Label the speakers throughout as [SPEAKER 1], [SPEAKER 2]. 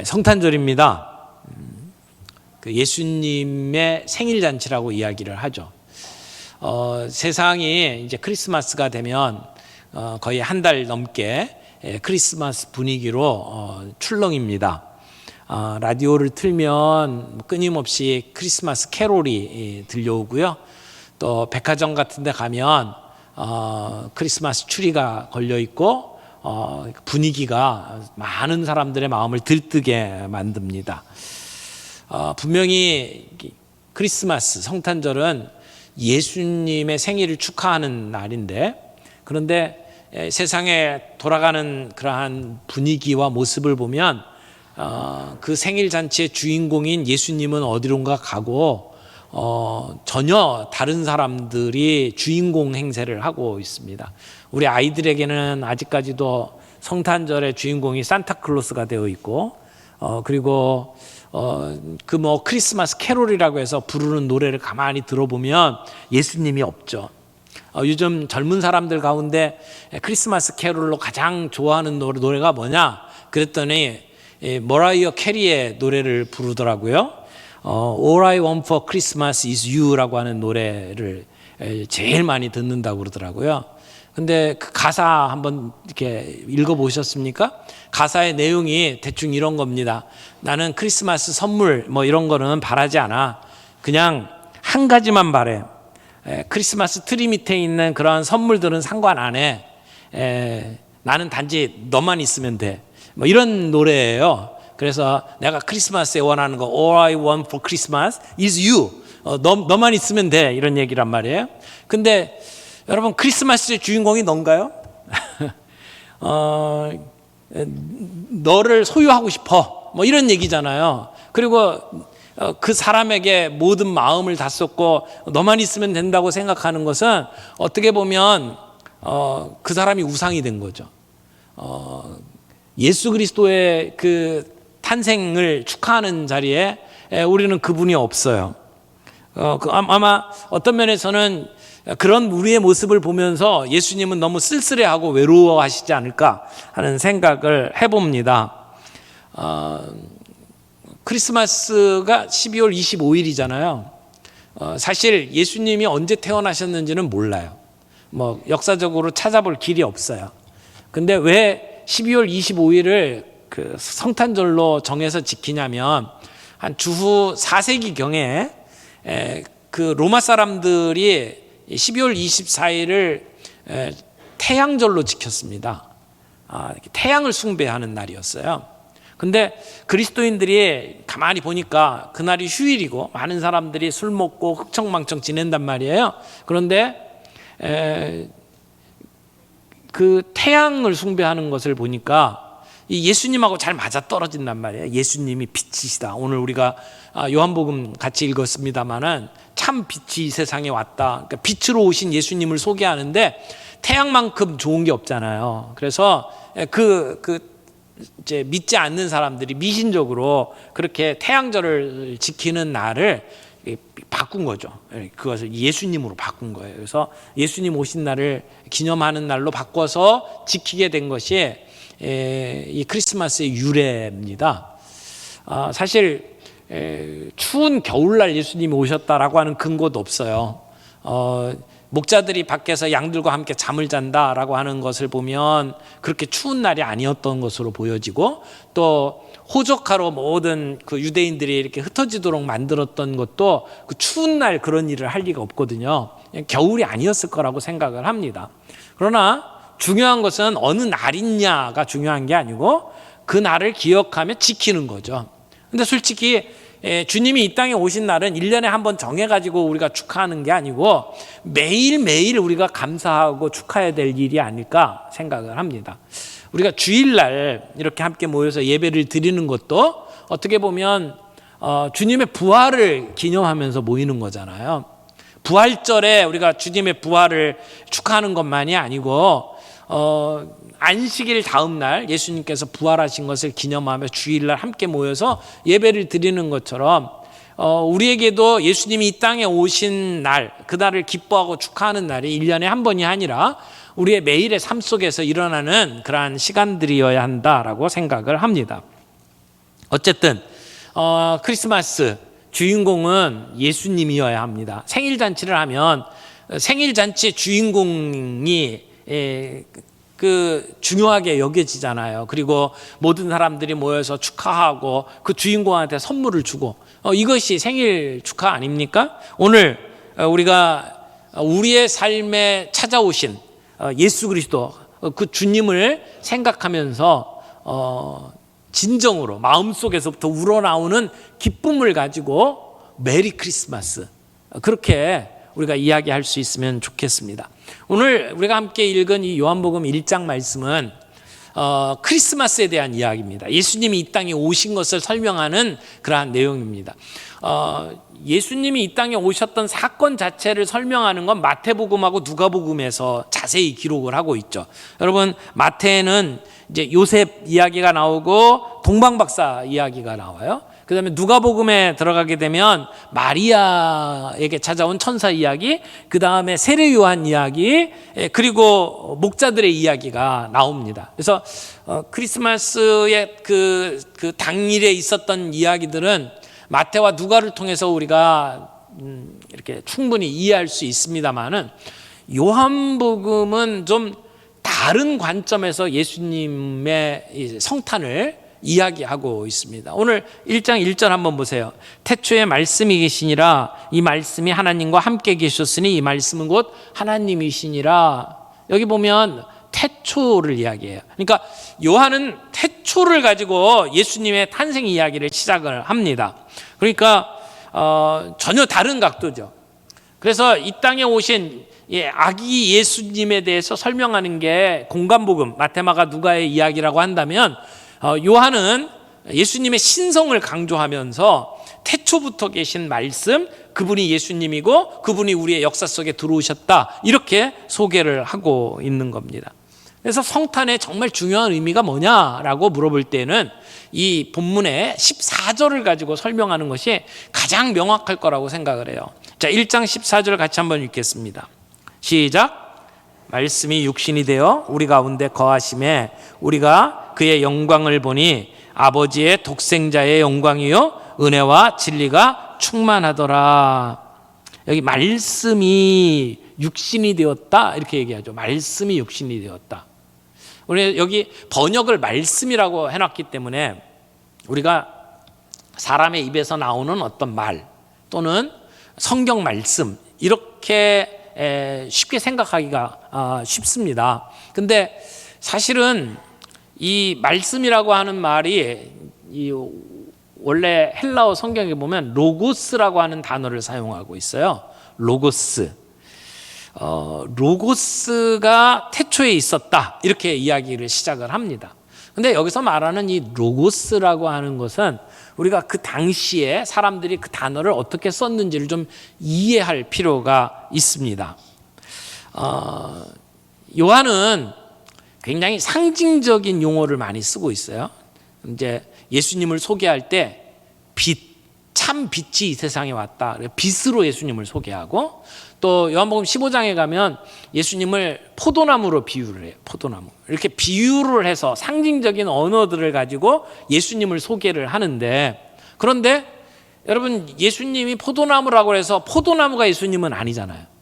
[SPEAKER 1] 성탄절입니다. 예수님의 생일잔치라고 이야기를 하죠. 세상이 이제 크리스마스가 되면 거의 한 달 넘게 크리스마스 분위기로 출렁입니다. 라디오를 틀면 끊임없이 크리스마스 캐롤이 들려오고요. 또 백화점 같은 데 가면 크리스마스 추리가 걸려 있고 분위기가 많은 사람들의 마음을 들뜨게 만듭니다. 분명히 크리스마스, 성탄절은 예수님의 생일을 축하하는 날인데, 그런데 세상에 돌아가는 그러한 분위기와 모습을 보면 그 생일 잔치의 주인공인 예수님은 어디론가 가고 전혀 다른 사람들이 주인공 행세를 하고 있습니다. 우리 아이들에게는 아직까지도 성탄절의 주인공이 산타클로스가 되어 있고, 그리고 크리스마스 캐롤이라고 해서 부르는 노래를 가만히 들어보면 예수님이 없죠. 요즘 젊은 사람들 가운데 크리스마스 캐롤로 가장 좋아하는 노래가 뭐냐? 그랬더니 머라이어 캐리의 노래를 부르더라고요. All I want for Christmas is you라고 하는 노래를 제일 많이 듣는다고 그러더라고요. 근데 그 가사 한번 이렇게 읽어보셨습니까? 가사의 내용이 대충 이런 겁니다. 나는 크리스마스 선물 이런 거는 바라지 않아. 그냥 한 가지만 바래. 크리스마스 트리 밑에 있는 그러한 선물들은 상관 안 해. 나는 단지 너만 있으면 돼. 이런 노래예요. 그래서 내가 크리스마스에 원하는 거 All I want for Christmas is you. 너만 있으면 돼. 이런 얘기란 말이에요. 근데 여러분, 크리스마스의 주인공이 넌가요? 너를 소유하고 싶어. 이런 얘기잖아요. 그리고 그 사람에게 모든 마음을 다 쏟고 너만 있으면 된다고 생각하는 것은 어떻게 보면 그 사람이 우상이 된 거죠. 예수 그리스도의 그 탄생을 축하하는 자리에 우리는 그분이 없어요. 아마 어떤 면에서는 그런 우리의 모습을 보면서 예수님은 너무 쓸쓸해하고 외로워하시지 않을까 하는 생각을 해봅니다. 크리스마스가 12월 25일이잖아요. 사실 예수님이 언제 태어나셨는지는 몰라요. 역사적으로 찾아볼 길이 없어요. 근데 왜 12월 25일을 그 성탄절로 정해서 지키냐면, 한 주후 4세기경에 그 로마 사람들이 12월 24일을 태양절로 지켰습니다. 태양을 숭배하는 날이었어요. 근데 그리스도인들이 가만히 보니까 그날이 휴일이고 많은 사람들이 술 먹고 흥청망청 지낸단 말이에요. 그런데 그 태양을 숭배하는 것을 보니까 이 예수님하고 잘 맞아떨어진단 말이에요. 예수님이 빛이시다. 오늘 우리가 요한복음 같이 읽었습니다마는 참 빛이 이 세상에 왔다. 그러니까 빛으로 오신 예수님을 소개하는데 태양만큼 좋은 게 없잖아요. 그래서 이제 믿지 않는 사람들이 미신적으로 그렇게 태양절을 지키는 날을 바꾼 거죠. 그것을 예수님으로 바꾼 거예요. 그래서 예수님 오신 날을 기념하는 날로 바꿔서 지키게 된 것이 이 크리스마스의 유래입니다. 사실 추운 겨울날 예수님이 오셨다라고 하는 근거도 없어요. 목자들이 밖에서 양들과 함께 잠을 잔다라고 하는 것을 보면 그렇게 추운 날이 아니었던 것으로 보여지고, 또 호적하러 모든 그 유대인들이 이렇게 흩어지도록 만들었던 것도 그 추운 날 그런 일을 할 리가 없거든요. 겨울이 아니었을 거라고 생각을 합니다. 그러나 중요한 것은 어느 날이냐가 중요한 게 아니고 그 날을 기억하며 지키는 거죠. 근데 솔직히 주님이 이 땅에 오신 날은 1년에 한 번 정해가지고 우리가 축하하는 게 아니고 매일매일 우리가 감사하고 축하해야 될 일이 아닐까 생각을 합니다. 우리가 주일날 이렇게 함께 모여서 예배를 드리는 것도 어떻게 보면 주님의 부활을 기념하면서 모이는 거잖아요. 부활절에 우리가 주님의 부활을 축하하는 것만이 아니고 안식일 다음 날 예수님께서 부활하신 것을 기념하며 주일날 함께 모여서 예배를 드리는 것처럼 우리에게도 예수님이 이 땅에 오신 날, 그날을 기뻐하고 축하하는 날이 1년에 한 번이 아니라 우리의 매일의 삶 속에서 일어나는 그러한 시간들이어야 한다라고 생각을 합니다. 어쨌든 크리스마스 주인공은 예수님이어야 합니다. 생일 잔치를 하면 생일 잔치의 주인공이 중요하게 여겨지잖아요. 그리고 모든 사람들이 모여서 축하하고 그 주인공한테 선물을 주고 이것이 생일 축하 아닙니까? 오늘 우리가 우리의 삶에 찾아오신 예수 그리스도 그 주님을 생각하면서 진정으로 마음속에서부터 우러나오는 기쁨을 가지고 메리 크리스마스 그렇게 우리가 이야기할 수 있으면 좋겠습니다. 오늘 우리가 함께 읽은 이 요한복음 1장 말씀은 크리스마스에 대한 이야기입니다. 예수님이 이 땅에 오신 것을 설명하는 그러한 내용입니다. 예수님이 이 땅에 오셨던 사건 자체를 설명하는 건 마태복음하고 누가복음에서 자세히 기록을 하고 있죠. 여러분, 마태는 이제 요셉 이야기가 나오고 동방박사 이야기가 나와요. 그 다음에 누가복음에 들어가게 되면 마리아에게 찾아온 천사 이야기, 그 다음에 세례 요한 이야기, 그리고 목자들의 이야기가 나옵니다. 그래서 크리스마스의 그 당일에 있었던 이야기들은 마태와 누가를 통해서 우리가 이렇게 충분히 이해할 수 있습니다만은 요한복음은 좀 다른 관점에서 예수님의 성탄을 이야기하고 있습니다. 오늘 1장 1절 한번 보세요. 태초에 말씀이 계시니라 이 말씀이 하나님과 함께 계셨으니 이 말씀은 곧 하나님이시니라. 여기 보면 태초를 이야기해요. 그러니까 요한은 태초를 가지고 예수님의 탄생 이야기를 시작을 합니다. 그러니까 전혀 다른 각도죠. 그래서 이 땅에 오신 아기 예수님에 대해서 설명하는 게 공간복음 마태, 마가, 누가의 이야기라고 한다면 요한은 예수님의 신성을 강조하면서 태초부터 계신 말씀, 그분이 예수님이고 그분이 우리의 역사 속에 들어오셨다, 이렇게 소개를 하고 있는 겁니다. 그래서 성탄의 정말 중요한 의미가 뭐냐라고 물어볼 때는 이 본문의 14절을 가지고 설명하는 것이 가장 명확할 거라고 생각을 해요. 자, 1장 14절 같이 한번 읽겠습니다. 시작. 말씀이 육신이 되어 우리 가운데 거하심에 우리가 그의 영광을 보니 아버지의 독생자의 영광이요 은혜와 진리가 충만하더라. 여기 말씀이 육신이 되었다 이렇게 얘기하죠. 말씀이 육신이 되었다. 우리 여기 번역을 말씀이라고 해놨기 때문에 우리가 사람의 입에서 나오는 어떤 말 또는 성경 말씀 이렇게 쉽게 생각하기가 쉽습니다. 근데 사실은 이 말씀이라고 하는 말이 원래 헬라어 성경에 보면 로고스라고 하는 단어를 사용하고 있어요. 로고스. 로고스가 태초에 있었다 이렇게 이야기를 시작을 합니다. 근데 여기서 말하는 이 로고스라고 하는 것은 우리가 그 당시에 사람들이 그 단어를 어떻게 썼는지를 좀 이해할 필요가 있습니다. 요한은 굉장히 상징적인 용어를 많이 쓰고 있어요. 이제 예수님을 소개할 때 빛, 참 빛이 이 세상에 왔다. 빛으로 예수님을 소개하고 또 요한복음 15장에 가면 예수님을 포도나무로 비유를 해요. 포도나무. 이렇게 비유를 해서 상징적인 언어들을 가지고 예수님을 소개를 하는데, 그런데 여러분 예수님이 포도나무라고 해서 포도나무가 예수님은 아니잖아요.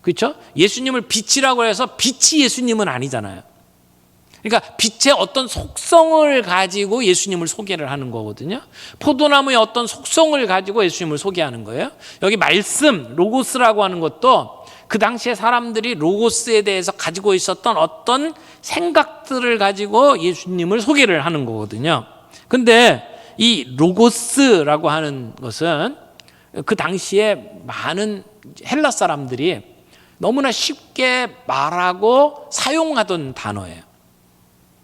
[SPEAKER 1] 그렇죠? 예수님을 빛이라고 해서 빛이 예수님은 아니잖아요. 그러니까 빛의 어떤 속성을 가지고 예수님을 소개를 하는 거거든요. 포도나무의 어떤 속성을 가지고 예수님을 소개하는 거예요. 여기 말씀, 로고스라고 하는 것도 그 당시에 사람들이 로고스에 대해서 가지고 있었던 어떤 생각들을 가지고 예수님을 소개를 하는 거거든요. 근데 이 로고스라고 하는 것은 그 당시에 많은 헬라 사람들이 너무나 쉽게 말하고 사용하던 단어예요.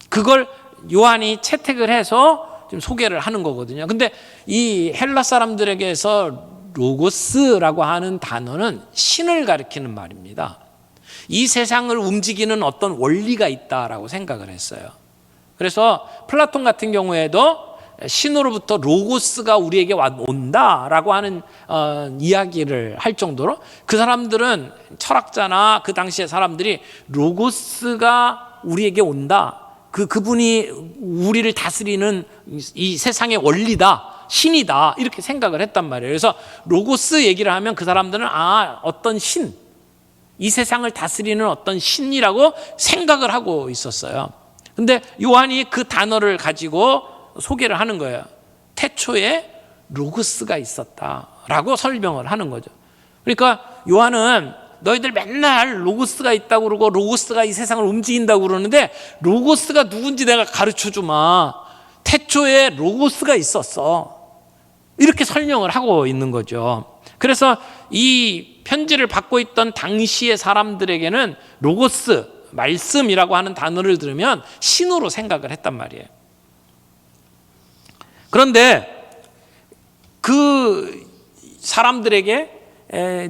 [SPEAKER 1] 그걸 요한이 채택을 해서 좀 소개를 하는 거거든요. 근데 이 헬라 사람들에게서 로고스라고 하는 단어는 신을 가리키는 말입니다. 이 세상을 움직이는 어떤 원리가 있다라고 생각을 했어요. 그래서 플라톤 같은 경우에도 신으로부터 로고스가 우리에게 온다라고 하는 이야기를 할 정도로 그 사람들은 철학자나 그 당시의 사람들이 로고스가 우리에게 온다, 그분이 우리를 다스리는 이 세상의 원리다, 신이다, 이렇게 생각을 했단 말이에요. 그래서 로고스 얘기를 하면 그 사람들은 어떤 신, 이 세상을 다스리는 어떤 신이라고 생각을 하고 있었어요. 근데 요한이 그 단어를 가지고 소개를 하는 거예요. 태초에 로고스가 있었다라고 설명을 하는 거죠. 그러니까 요한은 너희들 맨날 로고스가 있다고 그러고 로고스가 이 세상을 움직인다고 그러는데 로고스가 누군지 내가 가르쳐 주마. 태초에 로고스가 있었어. 이렇게 설명을 하고 있는 거죠. 그래서 이 편지를 받고 있던 당시의 사람들에게는 로고스, 말씀이라고 하는 단어를 들으면 신으로 생각을 했단 말이에요. 그런데 그 사람들에게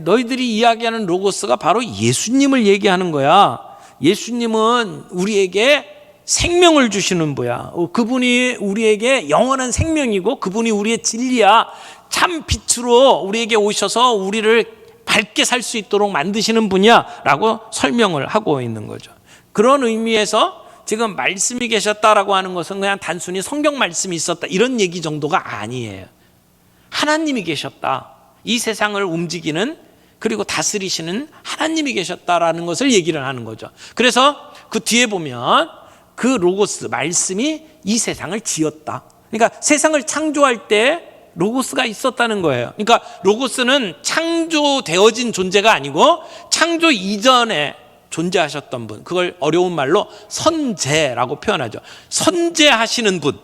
[SPEAKER 1] 너희들이 이야기하는 로고스가 바로 예수님을 얘기하는 거야. 예수님은 우리에게 생명을 주시는 분이야. 그분이 우리에게 영원한 생명이고 그분이 우리의 진리야. 참 빛으로 우리에게 오셔서 우리를 밝게 살 수 있도록 만드시는 분이야 라고 설명을 하고 있는 거죠. 그런 의미에서 지금 말씀이 계셨다라고 하는 것은 그냥 단순히 성경 말씀이 있었다 이런 얘기 정도가 아니에요. 하나님이 계셨다. 이 세상을 움직이는 그리고 다스리시는 하나님이 계셨다라는 것을 얘기를 하는 거죠. 그래서 그 뒤에 보면 그 로고스, 말씀이 이 세상을 지었다. 그러니까 세상을 창조할 때 로고스가 있었다는 거예요. 그러니까 로고스는 창조되어진 존재가 아니고 창조 이전에 존재하셨던 분, 그걸 어려운 말로 선재라고 표현하죠. 선재하시는 분.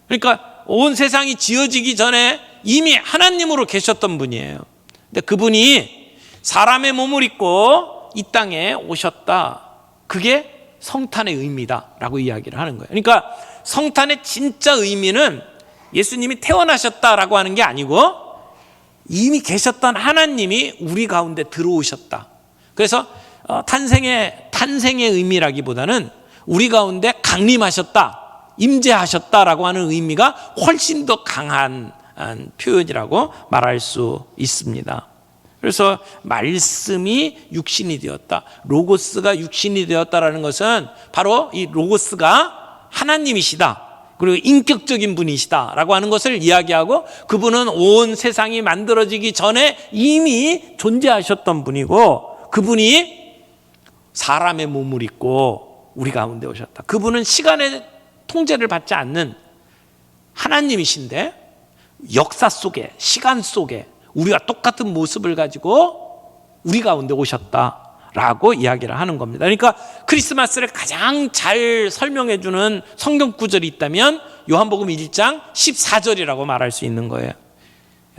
[SPEAKER 1] 그러니까 온 세상이 지어지기 전에 이미 하나님으로 계셨던 분이에요. 근데 그분이 사람의 몸을 입고 이 땅에 오셨다. 그게 성탄의 의미다라고 이야기를 하는 거예요. 그러니까 성탄의 진짜 의미는 예수님이 태어나셨다라고 하는 게 아니고 이미 계셨던 하나님이 우리 가운데 들어오셨다. 그래서 탄생의 의미라기보다는 우리 가운데 강림하셨다, 임재하셨다라고 하는 의미가 훨씬 더 강한 표현이라고 말할 수 있습니다. 그래서 말씀이 육신이 되었다, 로고스가 육신이 되었다라는 것은 바로 이 로고스가 하나님이시다, 그리고 인격적인 분이시다라고 하는 것을 이야기하고 그분은 온 세상이 만들어지기 전에 이미 존재하셨던 분이고 그분이 사람의 몸을 입고 우리 가운데 오셨다. 그분은 시간의 통제를 받지 않는 하나님이신데 역사 속에, 시간 속에 우리와 똑같은 모습을 가지고 우리 가운데 오셨다라고 이야기를 하는 겁니다. 그러니까 크리스마스를 가장 잘 설명해 주는 성경 구절이 있다면 요한복음 1장 14절이라고 말할 수 있는 거예요.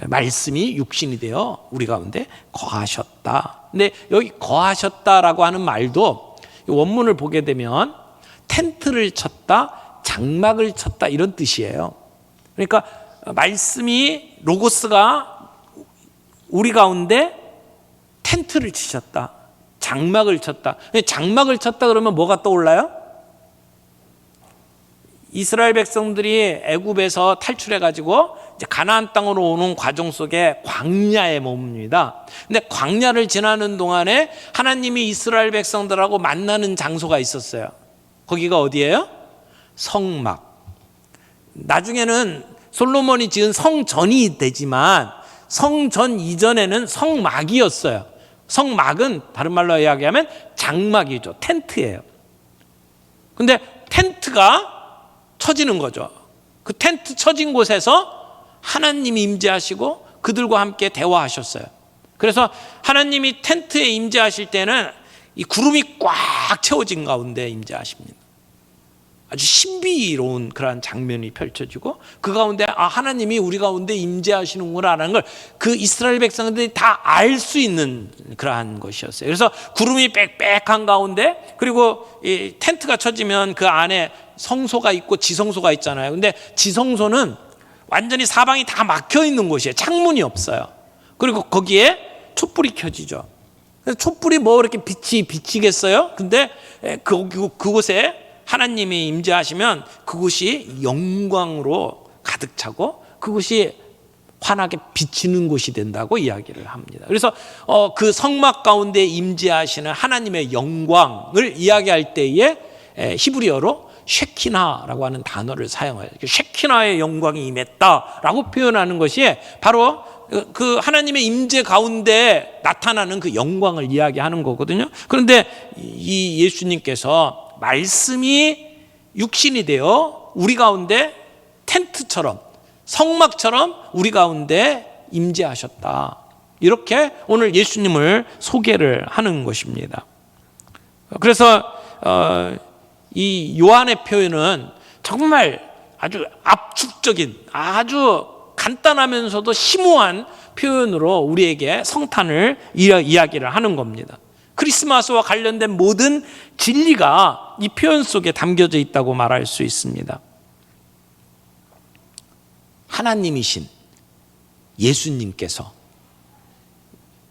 [SPEAKER 1] 말씀이 육신이 되어 우리 가운데 거하셨다. 근데 여기 거하셨다라고 하는 말도 원문을 보게 되면 텐트를 쳤다, 장막을 쳤다 이런 뜻이에요. 그러니까 말씀이 로고스가 우리 가운데 텐트를 치셨다, 장막을 쳤다. 장막을 쳤다 그러면 뭐가 떠올라요? 이스라엘 백성들이 애굽에서 탈출해가지고 이제 가나안 땅으로 오는 과정 속에 광야에 머뭅니다. 근데 광야를 지나는 동안에 하나님이 이스라엘 백성들하고 만나는 장소가 있었어요. 거기가 어디예요? 성막. 나중에는 솔로몬이 지은 성전이 되지만 성전 이전에는 성막이었어요. 성막은 다른 말로 이야기하면 장막이죠. 텐트예요. 근데 텐트가 쳐지는 거죠. 그 텐트 쳐진 곳에서 하나님이 임재하시고 그들과 함께 대화하셨어요. 그래서 하나님이 텐트에 임재하실 때는 이 구름이 꽉 채워진 가운데 임재하십니다. 아주 신비로운 그러한 장면이 펼쳐지고 그 가운데 하나님이 우리 가운데 임재하시는구나라는 걸 그 이스라엘 백성들이 다 알 수 있는 그러한 것이었어요. 그래서 구름이 빽빽한 가운데 그리고 이 텐트가 쳐지면 그 안에 성소가 있고 지성소가 있잖아요. 근데 지성소는 완전히 사방이 다 막혀 있는 곳이에요. 창문이 없어요. 그리고 거기에 촛불이 켜지죠. 그래서 촛불이 뭐 이렇게 빛이 비치겠어요? 근데 그곳에 하나님이 임재하시면 그곳이 영광으로 가득 차고 그곳이 환하게 비치는 곳이 된다고 이야기를 합니다. 그래서 그 성막 가운데 임재하시는 하나님의 영광을 이야기할 때에 히브리어로 쉐키나라고 하는 단어를 사용해요. 쉐키나의 영광이 임했다라고 표현하는 것이 바로 그 하나님의 임재 가운데 나타나는 그 영광을 이야기하는 거거든요. 그런데 이 예수님께서 말씀이 육신이 되어 우리 가운데 텐트처럼, 성막처럼 우리 가운데 임재하셨다. 이렇게 오늘 예수님을 소개를 하는 것입니다. 그래서 이 요한의 표현은 정말 아주 압축적인, 아주 간단하면서도 심오한 표현으로 우리에게 성탄을 이야기를 하는 겁니다. 크리스마스와 관련된 모든 진리가 이 표현 속에 담겨져 있다고 말할 수 있습니다. 하나님이신 예수님께서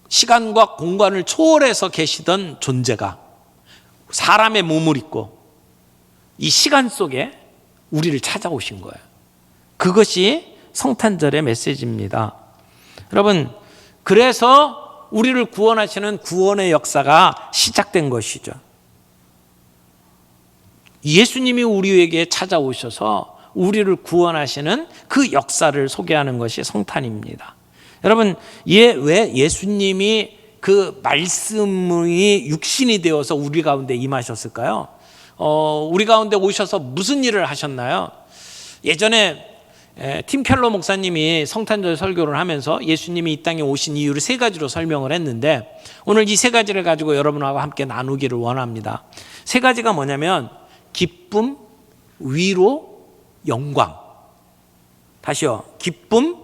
[SPEAKER 1] 시간과 공간을 초월해서 계시던 존재가 사람의 몸을 입고 이 시간 속에 우리를 찾아오신 거예요. 그것이 성탄절의 메시지입니다. 여러분, 그래서 우리를 구원하시는 구원의 역사가 시작된 것이죠. 예수님이 우리에게 찾아오셔서 우리를 구원하시는 그 역사를 소개하는 것이 성탄입니다. 여러분, 왜 예수님이 그 말씀이 육신이 되어서 우리 가운데 임하셨을까요? 우리 가운데 오셔서 무슨 일을 하셨나요? 예전에 팀 켈러 목사님이 성탄절 설교를 하면서 예수님이 이 땅에 오신 이유를 3가지로 설명을 했는데, 오늘 이 3가지를 가지고 여러분하고 함께 나누기를 원합니다. 3가지가 뭐냐면 기쁨, 위로, 영광. 다시요. 기쁨,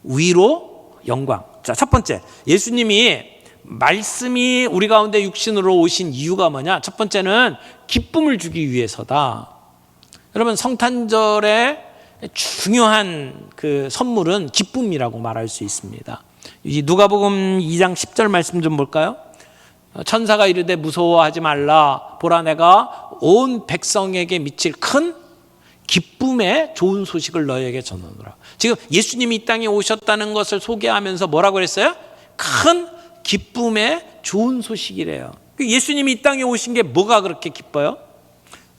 [SPEAKER 1] 위로, 영광. 자, 첫 번째, 예수님이 말씀이 우리 가운데 육신으로 오신 이유가 뭐냐? 첫 번째는 기쁨을 주기 위해서다. 여러분, 성탄절의 중요한 그 선물은 기쁨이라고 말할 수 있습니다. 이 누가복음 2장 10절 말씀 좀 볼까요? 천사가 이르되 무서워하지 말라. 보라, 내가 온 백성에게 미칠 큰 기쁨의 좋은 소식을 너희에게 전하노라. 지금 예수님이 이 땅에 오셨다는 것을 소개하면서 뭐라고 그랬어요? 큰 기쁨의 좋은 소식이래요. 예수님이 이 땅에 오신 게 뭐가 그렇게 기뻐요?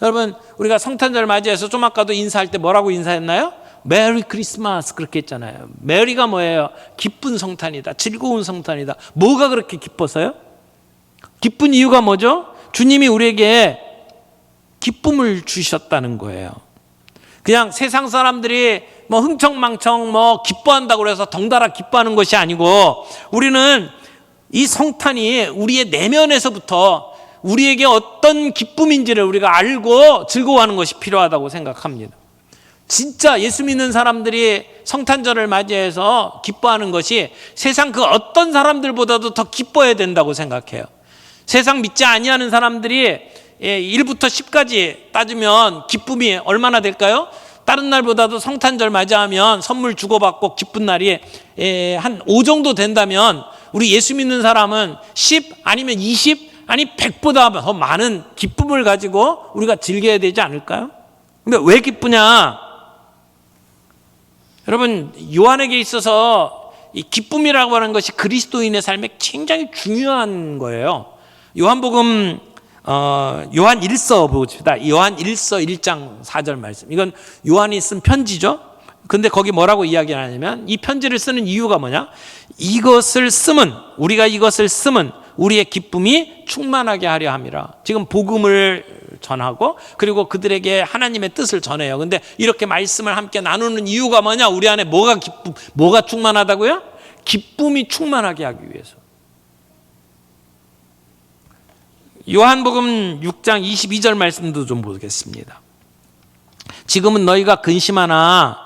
[SPEAKER 1] 여러분, 우리가 성탄절 맞이해서 좀 아까도 인사할 때 뭐라고 인사했나요? 메리 크리스마스 그렇게 했잖아요. 메리가 뭐예요? 기쁜 성탄이다, 즐거운 성탄이다. 뭐가 그렇게 기뻐서요? 기쁜 이유가 뭐죠? 주님이 우리에게 기쁨을 주셨다는 거예요. 그냥 세상 사람들이 뭐 흥청망청 뭐 기뻐한다고 해서 덩달아 기뻐하는 것이 아니고, 우리는 이 성탄이 우리의 내면에서부터 우리에게 어떤 기쁨인지를 우리가 알고 즐거워하는 것이 필요하다고 생각합니다. 진짜 예수 믿는 사람들이 성탄절을 맞이해서 기뻐하는 것이 세상 그 어떤 사람들보다도 더 기뻐해야 된다고 생각해요. 세상 믿지 아니하는 사람들이 1부터 10까지 따지면 기쁨이 얼마나 될까요? 다른 날보다도 성탄절 맞이하면 선물 주고받고 기쁜 날이 한 5 정도 된다면, 우리 예수 믿는 사람은 10 아니면 20 아니 100보다 더 많은 기쁨을 가지고 우리가 즐겨야 되지 않을까요? 근데 왜 기쁘냐? 여러분, 요한에게 있어서 이 기쁨이라고 하는 것이 그리스도인의 삶에 굉장히 중요한 거예요. 요한복음 요한 1서 보십시다. 요한 1서 1장 4절 말씀. 이건 요한이 쓴 편지죠. 근데 거기 뭐라고 이야기하냐면, 이 편지를 쓰는 이유가 뭐냐? 우리가 이것을 쓰면 우리의 기쁨이 충만하게 하려 함이라. 지금 복음을 전하고 그리고 그들에게 하나님의 뜻을 전해요. 근데 이렇게 말씀을 함께 나누는 이유가 뭐냐? 우리 안에 뭐가 충만하다고요? 기쁨이 충만하게 하기 위해서. 요한복음 6장 22절 말씀도 좀 보겠습니다. 지금은 너희가 근심하나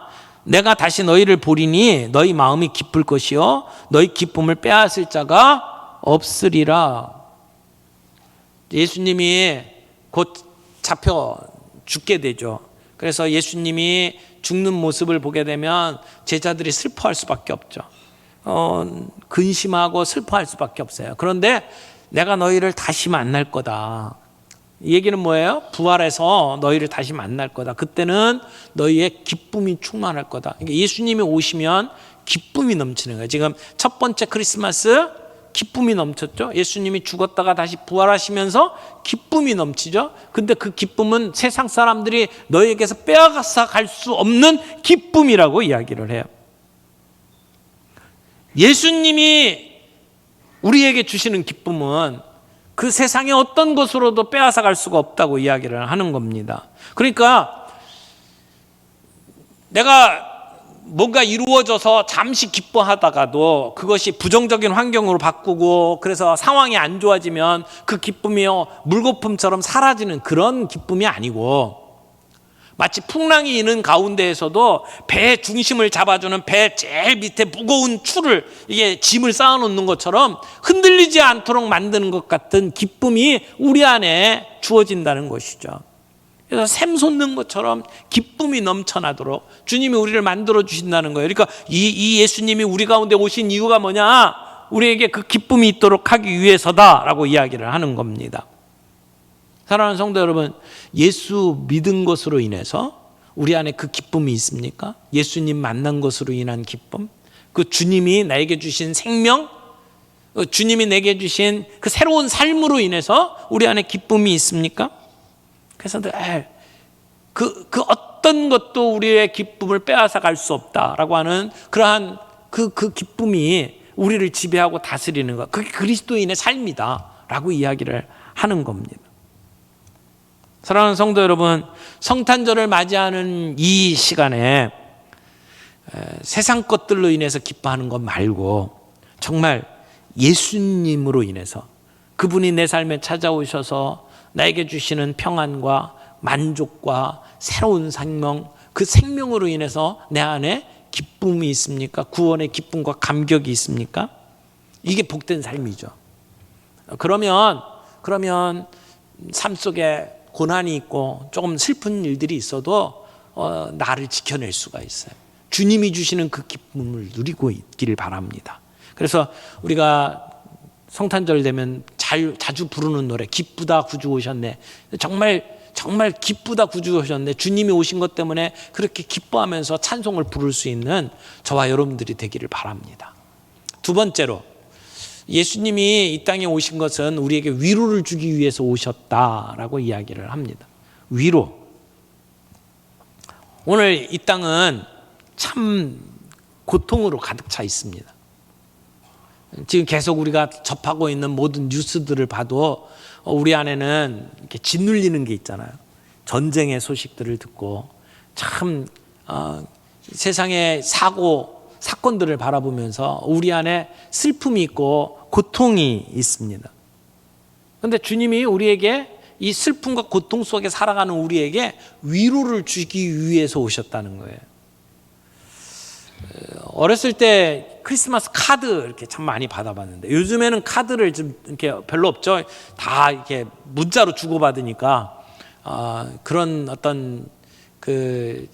[SPEAKER 1] 내가 다시 너희를 보리니 너희 마음이 기쁠 것이요 너희 기쁨을 빼앗을 자가 없으리라. 예수님이 곧 잡혀 죽게 되죠. 그래서 예수님이 죽는 모습을 보게 되면 제자들이 슬퍼할 수밖에 없죠. 근심하고 슬퍼할 수밖에 없어요. 그런데 내가 너희를 다시 만날 거다. 이 얘기는 뭐예요? 부활해서 너희를 다시 만날 거다. 그때는 너희의 기쁨이 충만할 거다. 그러니까 예수님이 오시면 기쁨이 넘치는 거예요. 지금 첫 번째 크리스마스 기쁨이 넘쳤죠. 예수님이 죽었다가 다시 부활하시면서 기쁨이 넘치죠. 근데 그 기쁨은 세상 사람들이 너에게서 빼앗아 갈 수 없는 기쁨이라고 이야기를 해요. 예수님이 우리에게 주시는 기쁨은 그 세상의 어떤 것으로도 빼앗아 갈 수가 없다고 이야기를 하는 겁니다. 그러니까 내가 뭔가 이루어져서 잠시 기뻐하다가도 그것이 부정적인 환경으로 바꾸고 그래서 상황이 안 좋아지면 그 기쁨이 물거품처럼 사라지는 그런 기쁨이 아니고, 마치 풍랑이 있는 가운데에서도 배의 중심을 잡아주는 배 제일 밑에 무거운 줄을, 이게 짐을 쌓아놓는 것처럼 흔들리지 않도록 만드는 것 같은 기쁨이 우리 안에 주어진다는 것이죠. 그래서 샘솟는 것처럼 기쁨이 넘쳐나도록 주님이 우리를 만들어 주신다는 거예요. 그러니까 이 예수님이 우리 가운데 오신 이유가 뭐냐? 우리에게 그 기쁨이 있도록 하기 위해서다라고 이야기를 하는 겁니다. 사랑하는 성도 여러분, 예수 믿은 것으로 인해서 우리 안에 그 기쁨이 있습니까? 예수님 만난 것으로 인한 기쁨, 그 주님이 나에게 주신 생명, 주님이 내게 주신 그 새로운 삶으로 인해서 우리 안에 기쁨이 있습니까? 그래서 그 어떤 것도 우리의 기쁨을 빼앗아 갈 수 없다라고 하는 그러한 그 기쁨이 우리를 지배하고 다스리는 것, 그게 그리스도인의 삶이다라고 이야기를 하는 겁니다. 사랑하는 성도 여러분, 성탄절을 맞이하는 이 시간에 세상 것들로 인해서 기뻐하는 것 말고 정말 예수님으로 인해서, 그분이 내 삶에 찾아오셔서 나에게 주시는 평안과 만족과 새로운 생명, 그 생명으로 인해서 내 안에 기쁨이 있습니까? 구원의 기쁨과 감격이 있습니까? 이게 복된 삶이죠. 그러면 삶 속에 고난이 있고 조금 슬픈 일들이 있어도 나를 지켜낼 수가 있어요. 주님이 주시는 그 기쁨을 누리고 있기를 바랍니다. 그래서 우리가 성탄절 되면 자주 부르는 노래, 기쁘다 구주 오셨네. 정말 기쁘다 구주 오셨네. 주님이 오신 것 때문에 그렇게 기뻐하면서 찬송을 부를 수 있는 저와 여러분들이 되기를 바랍니다. 두 번째로, 예수님이 이 땅에 오신 것은 우리에게 위로를 주기 위해서 오셨다라고 이야기를 합니다. 위로. 오늘 이 땅은 참 고통으로 가득 차 있습니다. 지금 계속 우리가 접하고 있는 모든 뉴스들을 봐도 우리 안에는 이렇게 짓눌리는 게 있잖아요. 전쟁의 소식들을 듣고 참 세상의 사건들을 바라보면서 우리 안에 슬픔이 있고 고통이 있습니다. 그런데 주님이 우리에게 이 슬픔과 고통 속에 살아가는 우리에게 위로를 주기 위해서 오셨다는 거예요. 어렸을 때 크리스마스 카드 이렇게 참 많이 받아봤는데, 요즘에는 카드를 좀 이렇게 별로 없죠. 다 이렇게 문자로 주고받으니까 그런 어떤 그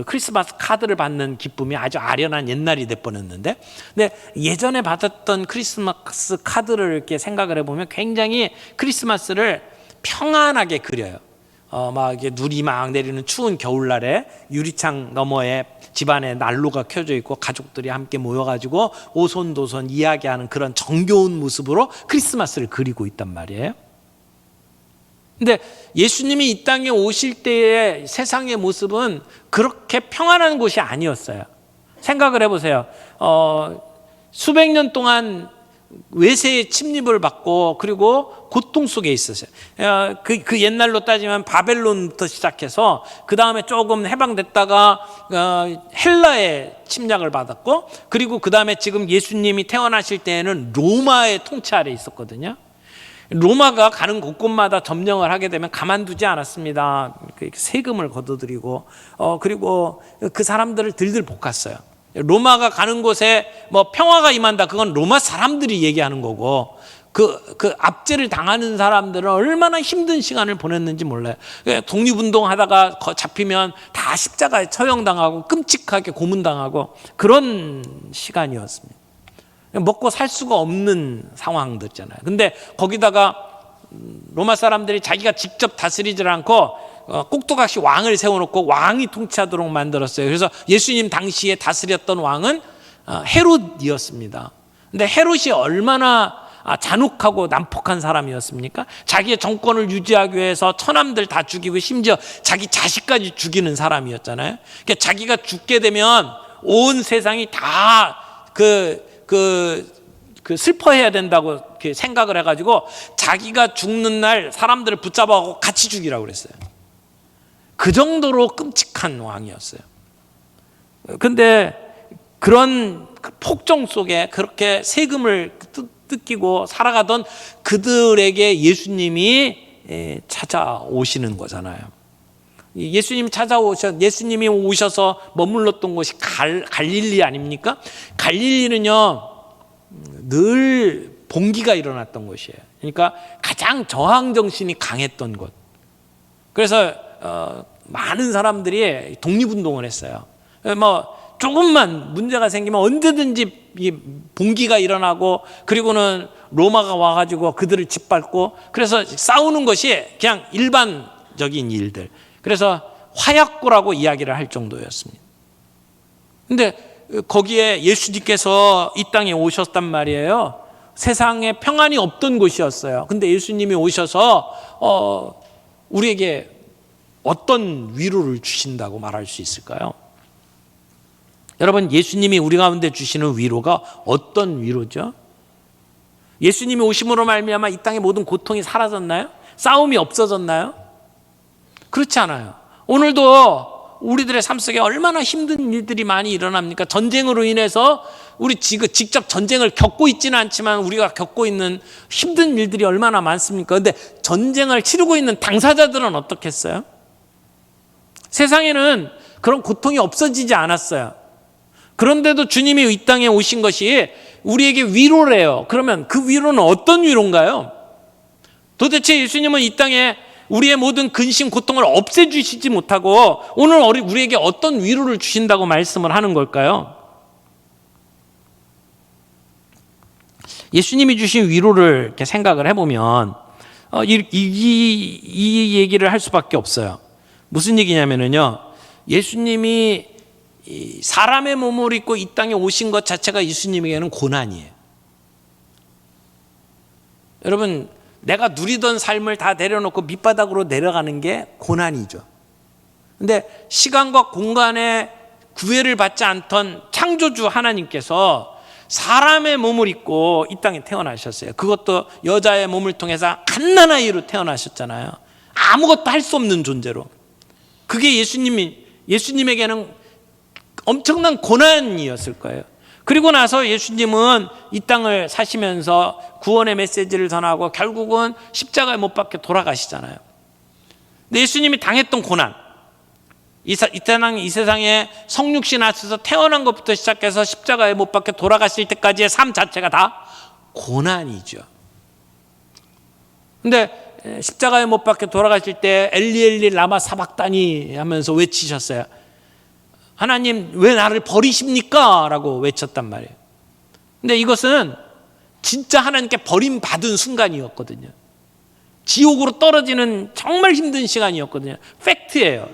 [SPEAKER 1] 크리스마스 카드를 받는 기쁨이 아주 아련한 옛날이 돼버렸는데, 근데 예전에 받았던 크리스마스 카드를 이렇게 생각을 해보면 굉장히 크리스마스를 평안하게 그려요. 막 이게 눈이 막 내리는 추운 겨울날에 유리창 너머에 집안에 난로가 켜져 있고 가족들이 함께 모여가지고 오손도손 이야기하는 그런 정겨운 모습으로 크리스마스를 그리고 있단 말이에요. 근데 예수님이 이 땅에 오실 때의 세상의 모습은 그렇게 평안한 곳이 아니었어요. 생각을 해보세요. 수백 년 동안 외세의 침입을 받고 그리고 고통 속에 있었어요. 그 옛날로 따지면 바벨론부터 시작해서 그 다음에 조금 해방됐다가 헬라의 침략을 받았고, 그리고 그 다음에 지금 예수님이 태어나실 때에는 로마의 통치 아래 있었거든요. 로마가 가는 곳곳마다 점령을 하게 되면 가만두지 않았습니다. 세금을 걷어들이고 그리고 그 사람들을 들들 볶았어요. 로마가 가는 곳에 뭐 평화가 임한다, 그건 로마 사람들이 얘기하는 거고, 그 압제를 당하는 사람들은 얼마나 힘든 시간을 보냈는지 몰라요. 독립운동 하다가 잡히면 다 십자가에 처형당하고 끔찍하게 고문당하고 그런 시간이었습니다. 먹고 살 수가 없는 상황들 있잖아요. 근데 거기다가 로마 사람들이 자기가 직접 다스리질 않고 꼭두각시 왕을 세워놓고 왕이 통치하도록 만들었어요. 그래서 예수님 당시에 다스렸던 왕은 헤롯이었습니다. 근데 헤롯이 얼마나 잔혹하고 난폭한 사람이었습니까? 자기의 정권을 유지하기 위해서 처남들 다 죽이고 심지어 자기 자식까지 죽이는 사람이었잖아요. 그러니까 자기가 죽게 되면 온 세상이 다 슬퍼해야 된다고 생각을 해가지고 자기가 죽는 날 사람들을 붙잡아가고 같이 죽이라고 그랬어요. 그 정도로 끔찍한 왕이었어요. 근데 그런 폭정 속에 그렇게 세금을 뜯기고 살아가던 그들에게 예수님이 찾아오시는 거잖아요. 예수님이 오셔서 머물렀던 곳이 갈릴리 아닙니까? 갈릴리는요 늘 봉기가 일어났던 곳이에요. 그러니까 가장 저항 정신이 강했던 곳. 그래서 많은 사람들이 독립운동을 했어요. 조금만 문제가 생기면 언제든지 봉기가 일어나고, 그리고는 로마가 와가지고 그들을 짓밟고, 그래서 싸우는 것이 그냥 일반적인 일들. 그래서 화약고라고 이야기를 할 정도였습니다. 근데 거기에 예수님께서 이 땅에 오셨단 말이에요. 세상에 평안이 없던 곳이었어요. 근데 예수님이 오셔서 우리에게 어떤 위로를 주신다고 말할 수 있을까요? 여러분, 예수님이 우리 가운데 주시는 위로가 어떤 위로죠? 예수님이 오심으로 말미암아 이 땅의 모든 고통이 사라졌나요? 싸움이 없어졌나요? 그렇지 않아요. 오늘도 우리들의 삶 속에 얼마나 힘든 일들이 많이 일어납니까? 전쟁으로 인해서 우리 직접 전쟁을 겪고 있지는 않지만 우리가 겪고 있는 힘든 일들이 얼마나 많습니까? 그런데 전쟁을 치르고 있는 당사자들은 어떻겠어요? 세상에는 그런 고통이 없어지지 않았어요. 그런데도 주님이 이 땅에 오신 것이 우리에게 위로래요. 그러면 그 위로는 어떤 위로인가요? 도대체 예수님은 이 땅에 우리의 모든 근심, 고통을 없애주시지 못하고 오늘 우리에게 어떤 위로를 주신다고 말씀을 하는 걸까요? 예수님이 주신 위로를 이렇게 생각을 해보면 이 얘기를 할 수밖에 없어요. 무슨 얘기냐면요, 예수님이 사람의 몸을 입고 이 땅에 오신 것 자체가 예수님에게는 고난이에요. 여러분, 내가 누리던 삶을 다 내려놓고 밑바닥으로 내려가는 게 고난이죠. 근데 시간과 공간에 구애를 받지 않던 창조주 하나님께서 사람의 몸을 입고 이 땅에 태어나셨어요. 그것도 여자의 몸을 통해서 갓난아이로 태어나셨잖아요. 아무것도 할 수 없는 존재로. 그게 예수님에게는 엄청난 고난이었을 거예요. 그리고 나서 예수님은 이 땅을 사시면서 구원의 메시지를 전하고 결국은 십자가에 못 박혀 돌아가시잖아요. 근데 예수님이 당했던 고난, 이 세상에 성육신 앞에서 태어난 것부터 시작해서 십자가에 못 박혀 돌아가실 때까지의 삶 자체가 다 고난이죠. 근데 십자가에 못 박혀 돌아가실 때 엘리 엘리 라마 사박다니 하면서 외치셨어요. 하나님, 왜 나를 버리십니까? 라고 외쳤단 말이에요. 근데 이것은 진짜 하나님께 버림받은 순간이었거든요. 지옥으로 떨어지는 정말 힘든 시간이었거든요. 팩트예요.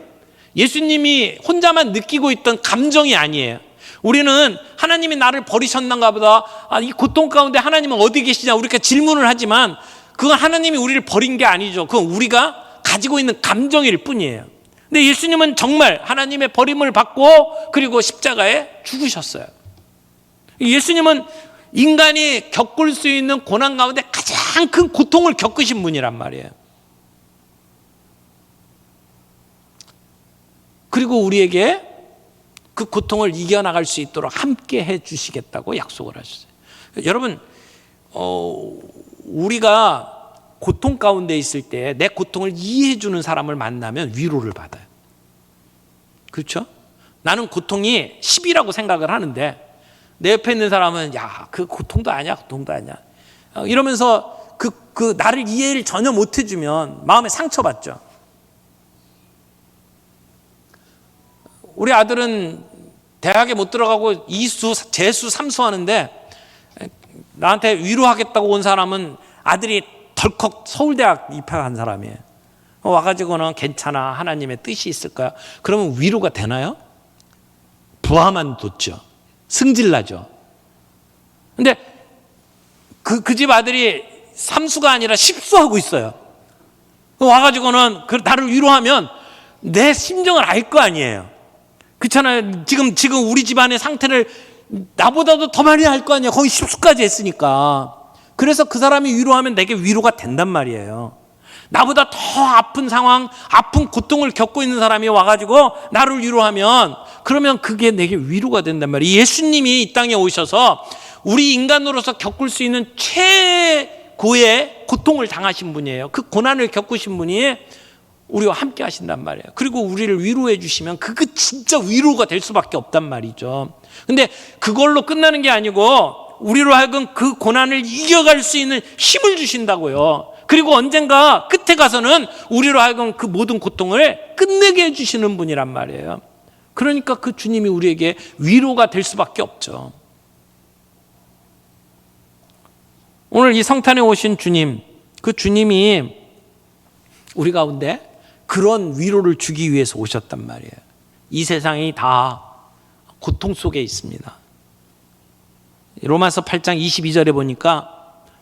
[SPEAKER 1] 예수님이 혼자만 느끼고 있던 감정이 아니에요. 우리는 하나님이 나를 버리셨는가 보다, 이 고통 가운데 하나님은 어디 계시냐 우리가 질문을 하지만 그건 하나님이 우리를 버린 게 아니죠. 그건 우리가 가지고 있는 감정일 뿐이에요. 근데 예수님은 정말 하나님의 버림을 받고 그리고 십자가에 죽으셨어요. 예수님은 인간이 겪을 수 있는 고난 가운데 가장 큰 고통을 겪으신 분이란 말이에요. 그리고 우리에게 그 고통을 이겨나갈 수 있도록 함께 해 주시겠다고 약속을 하셨어요. 여러분, 우리가 고통 가운데 있을 때 내 고통을 이해해 주는 사람을 만나면 위로를 받아요. 그렇죠? 나는 고통이 10이라고 생각을 하는데 내 옆에 있는 사람은 야, 그 고통도 아니야, 고통도 아니야 이러면서 그 나를 이해를 전혀 못 해주면 마음에 상처받죠. 우리 아들은 대학에 못 들어가고 이수, 재수, 삼수 하는데 나한테 위로하겠다고 온 사람은 아들이 덜컥 서울대학 입학한 사람이에요. 와가지고는 괜찮아, 하나님의 뜻이 있을 거야. 그러면 위로가 되나요? 부하만 돋죠. 승질나죠. 근데 그 집 아들이 삼수가 아니라 십수하고 있어요. 와가지고는 나를 위로하면 내 심정을 알 거 아니에요. 그렇잖아요. 지금 우리 집안의 상태를 나보다도 더 많이 알 거 아니에요. 거의 십수까지 했으니까. 그래서 그 사람이 위로하면 내게 위로가 된단 말이에요. 나보다 더 아픈 상황, 아픈 고통을 겪고 있는 사람이 와가지고 나를 위로하면, 그러면 그게 내게 위로가 된단 말이에요. 예수님이 이 땅에 오셔서 우리 인간으로서 겪을 수 있는 최고의 고통을 당하신 분이에요. 그 고난을 겪으신 분이 우리와 함께 하신단 말이에요. 그리고 우리를 위로해 주시면 그게 진짜 위로가 될 수밖에 없단 말이죠. 근데 그걸로 끝나는 게 아니고 우리로 하여금 그 고난을 이겨갈 수 있는 힘을 주신다고요. 그리고 언젠가 끝에 가서는 우리로 하여금 그 모든 고통을 끝내게 해주시는 분이란 말이에요. 그러니까 그 주님이 우리에게 위로가 될 수밖에 없죠. 오늘 이 성탄에 오신 주님, 그 주님이 우리 가운데 그런 위로를 주기 위해서 오셨단 말이에요. 이 세상이 다 고통 속에 있습니다. 로마서 8장 22절에 보니까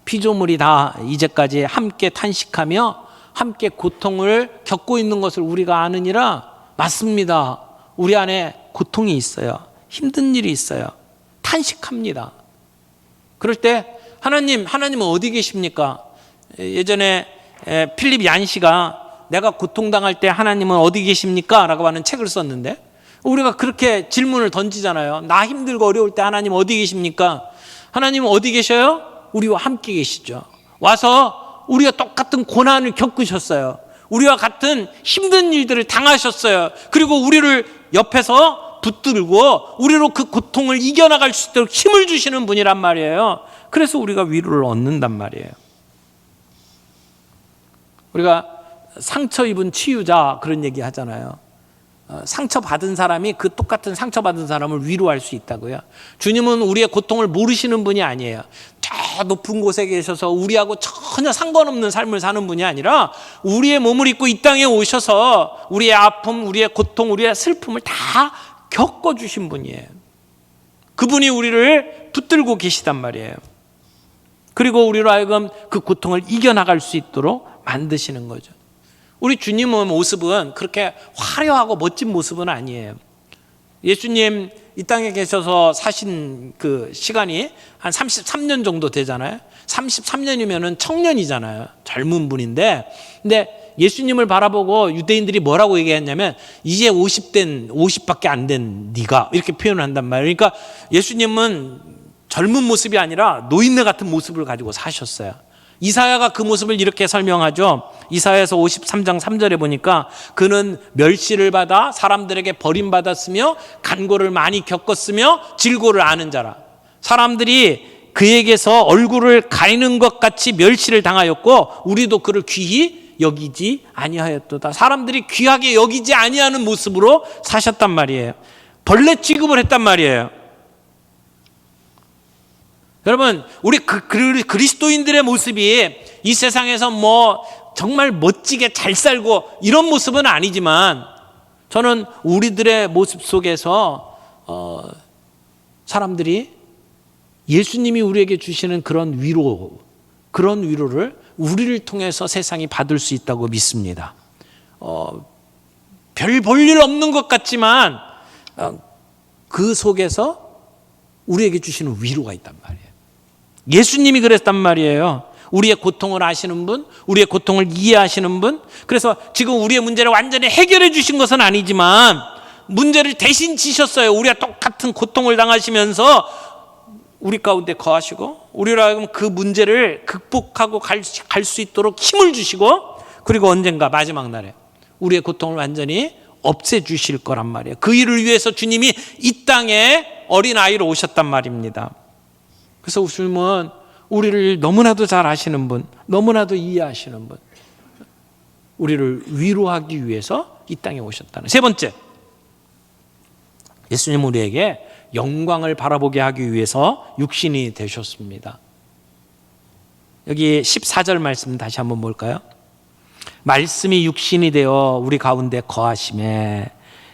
[SPEAKER 1] 피조물이 다 이제까지 함께 탄식하며 함께 고통을 겪고 있는 것을 우리가 아느니라. 맞습니다. 우리 안에 고통이 있어요. 힘든 일이 있어요. 탄식합니다. 그럴 때 하나님은 어디 계십니까? 예전에 필립 얀시가 내가 고통당할 때 하나님은 어디 계십니까? 라고 하는 책을 썼는데, 우리가 그렇게 질문을 던지잖아요. 나 힘들고 어려울 때 하나님 어디 계십니까? 하나님은 어디 계셔요? 우리와 함께 계시죠. 와서 우리가 똑같은 고난을 겪으셨어요. 우리와 같은 힘든 일들을 당하셨어요. 그리고 우리를 옆에서 붙들고 우리로 그 고통을 이겨나갈 수 있도록 힘을 주시는 분이란 말이에요. 그래서 우리가 위로를 얻는단 말이에요. 우리가 상처 입은 치유자 그런 얘기 하잖아요. 상처받은 사람이 그 똑같은 상처받은 사람을 위로할 수 있다고요. 주님은 우리의 고통을 모르시는 분이 아니에요. 저 높은 곳에 계셔서 우리하고 전혀 상관없는 삶을 사는 분이 아니라 우리의 몸을 입고 이 땅에 오셔서 우리의 아픔, 우리의 고통, 우리의 슬픔을 다 겪어주신 분이에요. 그분이 우리를 붙들고 계시단 말이에요. 그리고 우리로 하여금 그 고통을 이겨나갈 수 있도록 만드시는 거죠. 우리 주님의 모습은 그렇게 화려하고 멋진 모습은 아니에요. 예수님 이 땅에 계셔서 사신 그 시간이 한 33년 정도 되잖아요. 33년이면은 청년이잖아요. 젊은 분인데, 근데 예수님을 바라보고 유대인들이 뭐라고 얘기했냐면 이제 50밖에 안 된 네가, 이렇게 표현을 한단 말이에요. 그러니까 예수님은 젊은 모습이 아니라 노인네 같은 모습을 가지고 사셨어요. 이사야가 그 모습을 이렇게 설명하죠. 이사야서 53장 3절에 보니까 그는 멸시를 받아 사람들에게 버림받았으며 간고를 많이 겪었으며 질고를 아는 자라. 사람들이 그에게서 얼굴을 가리는 것 같이 멸시를 당하였고 우리도 그를 귀히 여기지 아니하였도다. 사람들이 귀하게 여기지 아니하는 모습으로 사셨단 말이에요. 벌레 취급을 했단 말이에요. 여러분, 우리 그리스도인들의 모습이 이 세상에서 뭐 정말 멋지게 잘 살고 이런 모습은 아니지만, 저는 우리들의 모습 속에서 사람들이 예수님이 우리에게 주시는 그런 위로를 우리를 통해서 세상이 받을 수 있다고 믿습니다. 별 볼일 없는 것 같지만 그 속에서 우리에게 주시는 위로가 있단 말이에요. 예수님이 그랬단 말이에요. 우리의 고통을 아시는 분, 우리의 고통을 이해하시는 분. 그래서 지금 우리의 문제를 완전히 해결해 주신 것은 아니지만 문제를 대신 지셨어요. 우리가 똑같은 고통을 당하시면서 우리 가운데 거하시고 우리로 하여금 그 문제를 극복하고 갈 수 있도록 힘을 주시고, 그리고 언젠가 마지막 날에 우리의 고통을 완전히 없애주실 거란 말이에요. 그 일을 위해서 주님이 이 땅에 어린아이로 오셨단 말입니다. 그래서 주님은 우리를 너무나도 잘 아시는 분, 너무나도 이해하시는 분, 우리를 위로하기 위해서 이 땅에 오셨다는. 세 번째, 예수님 우리에게 영광을 바라보게 하기 위해서 육신이 되셨습니다. 여기 14절 말씀 다시 한번 볼까요? 말씀이 육신이 되어 우리 가운데 거하심에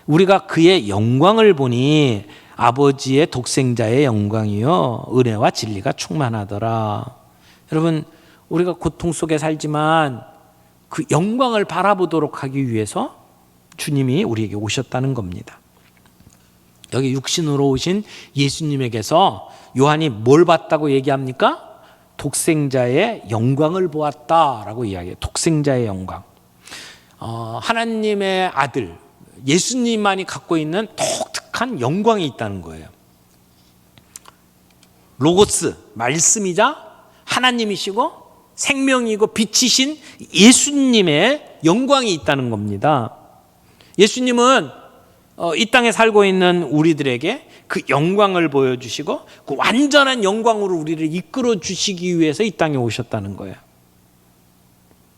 [SPEAKER 1] 우리가 그의 영광을 보니 아버지의 독생자의 영광이요 은혜와 진리가 충만하더라. 여러분, 우리가 고통 속에 살지만 그 영광을 바라보도록 하기 위해서 주님이 우리에게 오셨다는 겁니다. 여기 육신으로 오신 예수님에게서 요한이 뭘 봤다고 얘기합니까? 독생자의 영광을 보았다라고 이야기해요. 독생자의 영광. 하나님의 아들 예수님만이 갖고 있는 독특한 영광이 있다는 거예요. 로고스, 말씀이자 하나님이시고 생명이고 빛이신 예수님의 영광이 있다는 겁니다. 예수님은 이 땅에 살고 있는 우리들에게 그 영광을 보여주시고 그 완전한 영광으로 우리를 이끌어 주시기 위해서 이 땅에 오셨다는 거예요.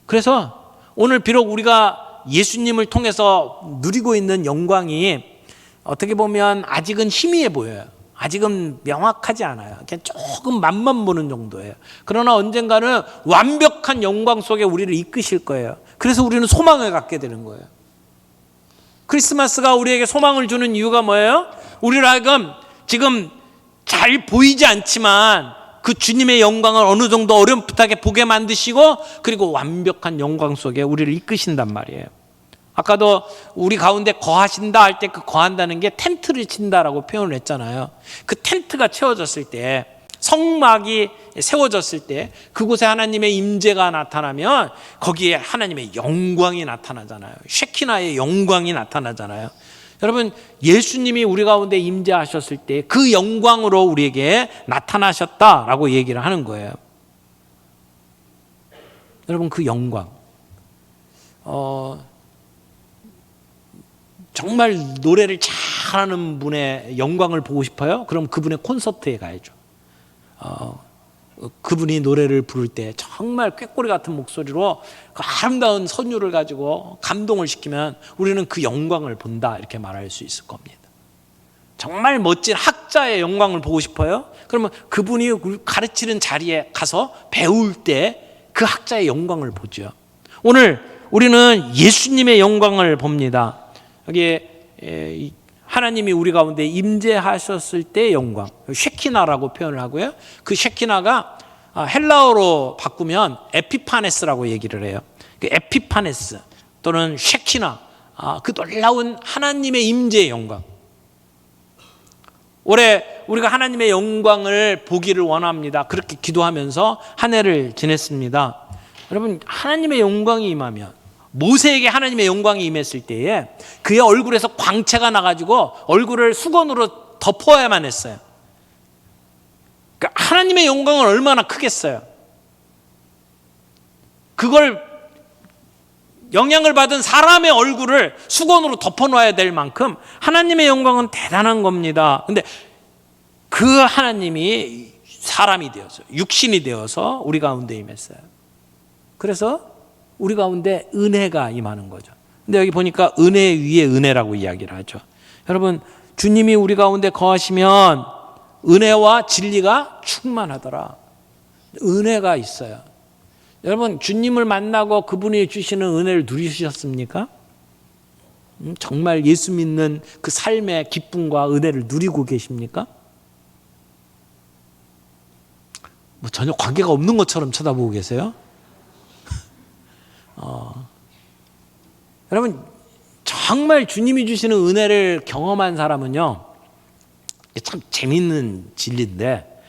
[SPEAKER 1] 그래서 오늘 비록 우리가 예수님을 통해서 누리고 있는 영광이 어떻게 보면 아직은 희미해 보여요. 아직은 명확하지 않아요. 그냥 조금 맛만 보는 정도예요. 그러나 언젠가는 완벽한 영광 속에 우리를 이끄실 거예요. 그래서 우리는 소망을 갖게 되는 거예요. 크리스마스가 우리에게 소망을 주는 이유가 뭐예요? 우리를 하여금 지금 잘 보이지 않지만 그 주님의 영광을 어느 정도 어렴풋하게 보게 만드시고 그리고 완벽한 영광 속에 우리를 이끄신단 말이에요. 아까도 우리 가운데 거하신다 할 때 그 거한다는 게 텐트를 친다라고 표현을 했잖아요. 그 텐트가 채워졌을 때, 성막이 세워졌을 때 그곳에 하나님의 임재가 나타나면 거기에 하나님의 영광이 나타나잖아요. 쉐키나의 영광이 나타나잖아요. 여러분, 예수님이 우리 가운데 임재하셨을 때 그 영광으로 우리에게 나타나셨다라고 얘기를 하는 거예요. 여러분, 그 영광 정말 노래를 잘하는 분의 영광을 보고 싶어요? 그럼 그분의 콘서트에 가야죠. 그분이 노래를 부를 때 정말 꾀꼬리 같은 목소리로 그 아름다운 선율을 가지고 감동을 시키면 우리는 그 영광을 본다 이렇게 말할 수 있을 겁니다. 정말 멋진 학자의 영광을 보고 싶어요? 그러면 그분이 가르치는 자리에 가서 배울 때 그 학자의 영광을 보죠. 오늘 우리는 예수님의 영광을 봅니다. 여기에 하나님이 우리 가운데 임재하셨을 때의 영광, 쉐키나라고 표현을 하고요. 그 쉐키나가 헬라어로 바꾸면 에피파네스라고 얘기를 해요. 그 에피파네스 또는 쉐키나, 그 놀라운 하나님의 임재의 영광. 올해 우리가 하나님의 영광을 보기를 원합니다. 그렇게 기도하면서 한 해를 지냈습니다. 여러분, 하나님의 영광이 임하면, 모세에게 하나님의 영광이 임했을 때에 그의 얼굴에서 광채가 나가지고 얼굴을 수건으로 덮어야만 했어요. 그러니까 하나님의 영광은 얼마나 크겠어요. 그걸 영향을 받은 사람의 얼굴을 수건으로 덮어놔야 될 만큼 하나님의 영광은 대단한 겁니다. 근데 그 하나님이 사람이 되어서, 육신이 되어서 우리 가운데 임했어요. 그래서 우리 가운데 은혜가 임하는 거죠. 근데 여기 보니까 은혜 위에 은혜라고 이야기를 하죠. 여러분, 주님이 우리 가운데 거하시면 은혜와 진리가 충만하더라. 은혜가 있어요. 여러분, 주님을 만나고 그분이 주시는 은혜를 누리셨습니까? 정말 예수 믿는 그 삶의 기쁨과 은혜를 누리고 계십니까? 뭐 전혀 관계가 없는 것처럼 쳐다보고 계세요? 여러분, 정말 주님이 주시는 은혜를 경험한 사람은요, 참 재밌는 진리인데,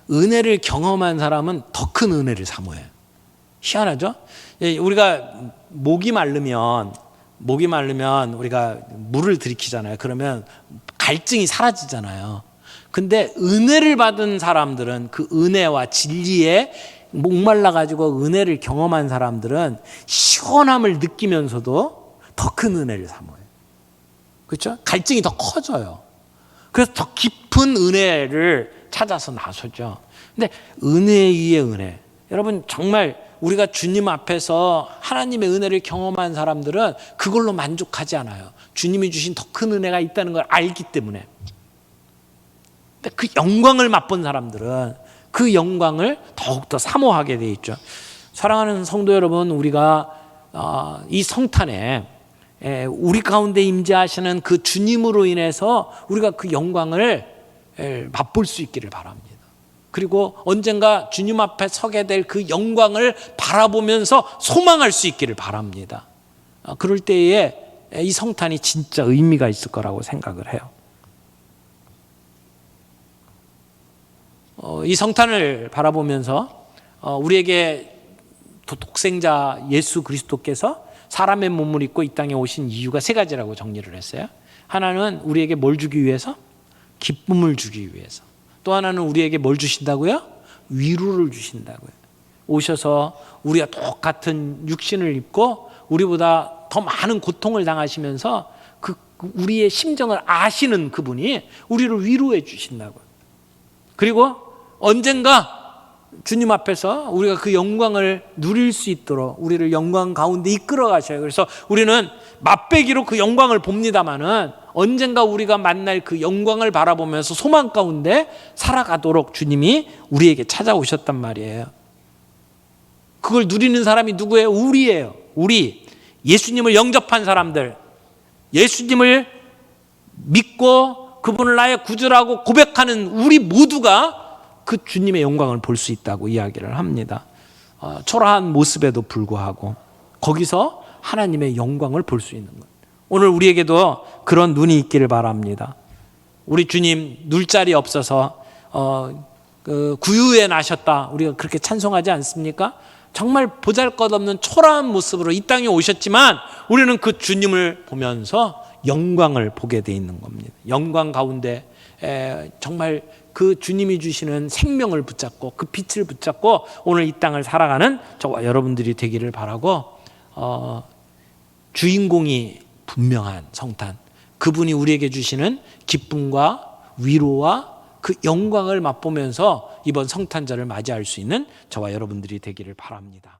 [SPEAKER 1] 은혜를 경험한 사람은 더 큰 은혜를 사모해요. 희한하죠? 우리가 목이 마르면 우리가 물을 들이키잖아요. 그러면 갈증이 사라지잖아요. 근데 은혜를 받은 사람들은 그 은혜와 진리에 목말라가지고 은혜를 경험한 사람들은 시원함을 느끼면서도 더 큰 은혜를 사모해요. 그렇죠? 갈증이 더 커져요. 그래서 더 깊은 은혜를 찾아서 나서죠. 근데 은혜 위에 은혜. 여러분, 정말 우리가 주님 앞에서 하나님의 은혜를 경험한 사람들은 그걸로 만족하지 않아요. 주님이 주신 더 큰 은혜가 있다는 걸 알기 때문에. 근데 그 영광을 맛본 사람들은 그 영광을 더욱더 사모하게 돼 있죠. 사랑하는 성도 여러분, 우리가 이 성탄에 우리 가운데 임재하시는 그 주님으로 인해서 우리가 그 영광을 맛볼 수 있기를 바랍니다. 그리고 언젠가 주님 앞에 서게 될 그 영광을 바라보면서 소망할 수 있기를 바랍니다. 그럴 때에 이 성탄이 진짜 의미가 있을 거라고 생각을 해요. 이 성탄을 바라보면서 우리에게 독생자 예수 그리스도께서 사람의 몸을 입고 이 땅에 오신 이유가 세 가지라고 정리를 했어요. 하나는 우리에게 뭘 주기 위해서? 기쁨을 주기 위해서. 또 하나는 우리에게 뭘 주신다고요? 위로를 주신다고요. 오셔서 우리가 똑같은 육신을 입고 우리보다 더 많은 고통을 당하시면서 우리의 심정을 아시는 그분이 우리를 위로해 주신다고요. 그리고 언젠가 주님 앞에서 우리가 그 영광을 누릴 수 있도록 우리를 영광 가운데 이끌어 가셔요. 그래서 우리는 맛배기로 그 영광을 봅니다마는 언젠가 우리가 만날 그 영광을 바라보면서 소망 가운데 살아가도록 주님이 우리에게 찾아오셨단 말이에요. 그걸 누리는 사람이 누구예요? 우리예요. 우리 예수님을 영접한 사람들, 예수님을 믿고 그분을 나의 구주라고 고백하는 우리 모두가 그 주님의 영광을 볼 수 있다고 이야기를 합니다. 초라한 모습에도 불구하고 거기서 하나님의 영광을 볼 수 있는 것. 오늘 우리에게도 그런 눈이 있기를 바랍니다. 우리 주님 눌 자리 없어서 구유에 나셨다, 우리가 그렇게 찬송하지 않습니까? 정말 보잘것없는 초라한 모습으로 이 땅에 오셨지만 우리는 그 주님을 보면서 영광을 보게 돼 있는 겁니다. 영광 가운데 정말 그 주님이 주시는 생명을 붙잡고 그 빛을 붙잡고 오늘 이 땅을 살아가는 저와 여러분들이 되기를 바라고, 주인공이 분명한 성탄, 그분이 우리에게 주시는 기쁨과 위로와 그 영광을 맛보면서 이번 성탄절을 맞이할 수 있는 저와 여러분들이 되기를 바랍니다.